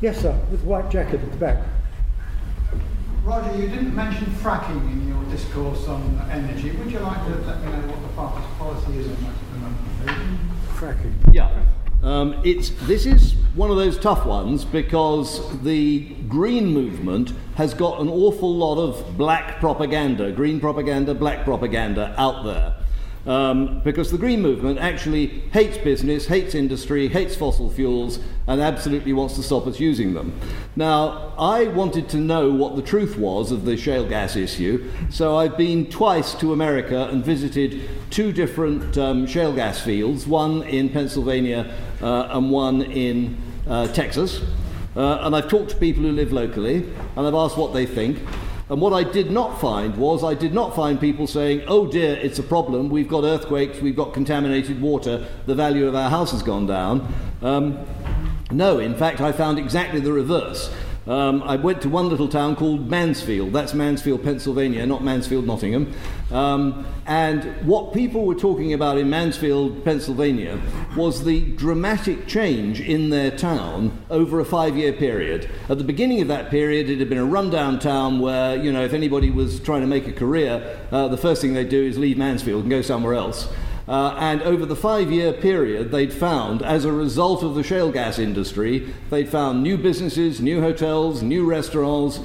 Yes, sir, with the white jacket at the back. Roger, you didn't mention fracking in your discourse on energy. Would you like to let me know what the party's policy is on that at the moment, please? Fracking. Yeah. This is one of those tough ones because the green movement has got an awful lot of black propaganda, green propaganda, black propaganda out there. Because the green movement actually hates business, hates industry, hates fossil fuels, and absolutely wants to stop us using them. Now, I wanted to know what the truth was of the shale gas issue, so I've been twice to America and visited two different shale gas fields, one in Pennsylvania and one in Texas. And I've talked to people who live locally, and I've asked what they think. And what I did not find people saying, oh dear, it's a problem, we've got earthquakes, we've got contaminated water, the value of our house has gone down. No, in fact, I found exactly the reverse. I went to one little town called Mansfield. That's Mansfield, Pennsylvania, not Mansfield, Nottingham. And what people were talking about in Mansfield, Pennsylvania, was the dramatic change in their town over a 5-year period. At the beginning of that period, it had been a rundown town where, you know, if anybody was trying to make a career, the first thing they'd do is leave Mansfield and go somewhere else. And over the 5-year period, they'd found, as a result of the shale gas industry, they'd found new businesses, new hotels, new restaurants,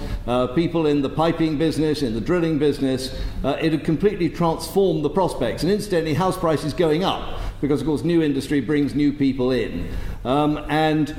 people in the piping business, in the drilling business. It had completely transformed the prospects. And incidentally, house prices going up, because, of course, new industry brings new people in. And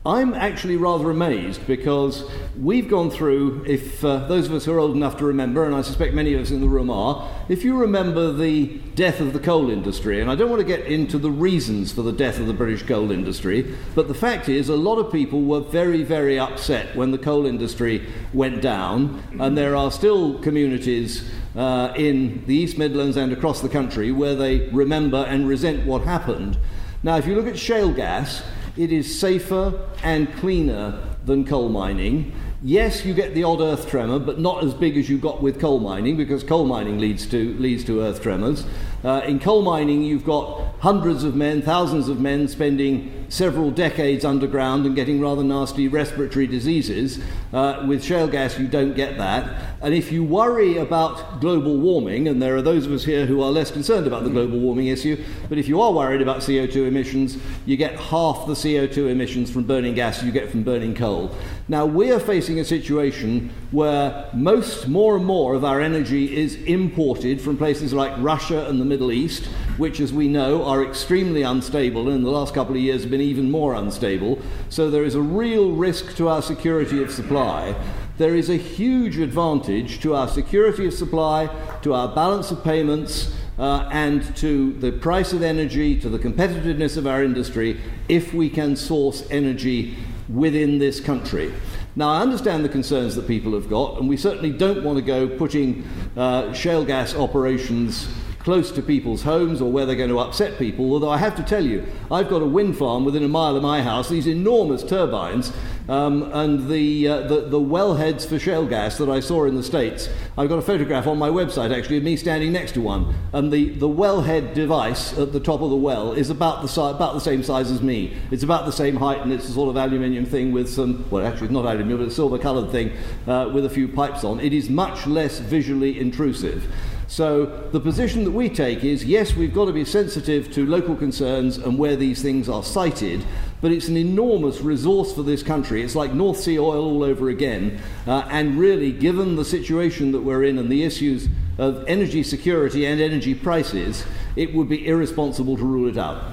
I'm actually rather amazed because we've gone through, if those of us who are old enough to remember, and I suspect many of us in the room are, if you remember the death of the coal industry, and I don't want to get into the reasons for the death of the British coal industry, but the fact is a lot of people were very, very upset when the coal industry went down, and there are still communities in the East Midlands and across the country where they remember and resent what happened. Now, if you look at shale gas, it is safer and cleaner than coal mining. Yes, you get the odd earth tremor, but not as big as you got with coal mining, because coal mining leads to earth tremors. In coal mining, you've got hundreds of men, thousands of men spending several decades underground and getting rather nasty respiratory diseases. With shale gas, you don't get that. And if you worry about global warming, and there are those of us here who are less concerned about the global warming issue, but if you are worried about CO2 emissions, you get half the CO2 emissions from burning gas you get from burning coal. Now, we are facing a situation where more and more of our energy is imported from places like Russia and the Middle East, which, as we know, are extremely unstable, and in the last couple of years have been even more unstable. So there is a real risk to our security of supply. There is a huge advantage to our security of supply, to our balance of payments, and to the price of energy, to the competitiveness of our industry, if we can source energy within this country. Now, I understand the concerns that people have got, and we certainly don't want to go putting shale gas operations close to people's homes or where they're going to upset people, although I have to tell you, I've got a wind farm within a mile of my house, these enormous turbines, and the wellheads for shale gas that I saw in the States, I've got a photograph on my website actually of me standing next to one, and the wellhead device at the top of the well is about the same size as me. It's about the same height, and it's a sort of aluminium thing with some, well actually it's not aluminium, but a silver coloured thing with a few pipes on. It is much less visually intrusive. So the position that we take is, yes, we've got to be sensitive to local concerns and where these things are sited, but it's an enormous resource for this country. It's like North Sea oil all over again, and really, given the situation that we're in and the issues of energy security and energy prices, it would be irresponsible to rule it out.